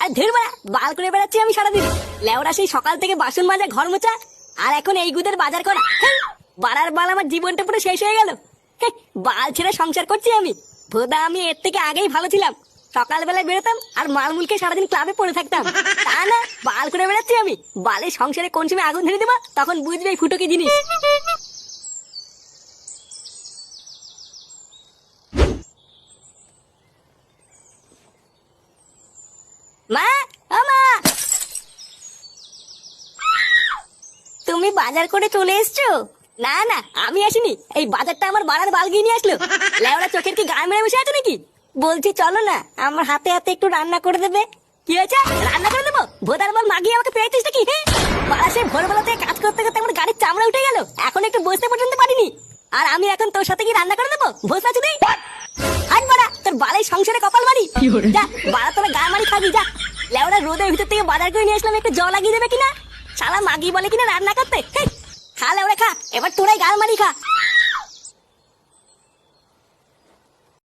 আর ধীর বাড়া বাল করে বেড়াচ্ছি আমি সারাদিন। লেওরা সেই সকাল থেকে বাসন মাজা ঘর মোছা আর এখন এই গুদের বাজার করা। বাড়ার বাল আমার জীবনটা পুরো শেষ হয়ে গেল। বাল ছেড়ে সংসার করছি আমি। ভোদা আমি এর থেকে আগেই ভালো ছিলাম। সকালবেলায় বেরোতাম আর মালমুলকে সারাদিন ক্লাবে পড়ে থাকতাম। তা না, বাল করে বেড়াচ্ছি আমি। বালের সংসারে কোন সময় আগুন ধরে দেবো তখন বুঝবে এই ফুটো কি জিনিস। মা, ও মা, তুমি বাজার করে চলে এসছো? না না, আমি আসিনি। এই বাজারটা আমার বাড়ার বাল গিয়ে নিয়ে আসলো। লেওড়া চোখের কি গায়ে মেরে বসে আছে নাকি? বলছি চলো না, আমার হাতে হাতে একটু রান্না করে দেবে। কি হয়েছে? রান্না করে দেবো? ভোদার বল মাগিয়ে আমাকে পেয়েছিস নাকি? বাড়া সে ভোরবেলা থেকে কাজ করতে করতে আমার গাড়ির চামড়া উঠে গেল, এখন একটু বসতে পর্যন্ত পারিনি। আর আমি এখন তোর সাথে কি রান্না করে দেবো? ভোসা চুদি হাট বাড়া, তোর বালের সংসারে কপাল মারি। যা বাড়া, তোরা গা মারি খাবি যা। লেওড়া রোদের ভিতর থেকে বাজার করে নিয়ে আসলাম, একটু জল লাগিয়ে দেবে কিনা? শালা মাগি বলে কিনা রান্না করতে। খা লেওড়া খা, এবার তোরাই গাল মারি খা।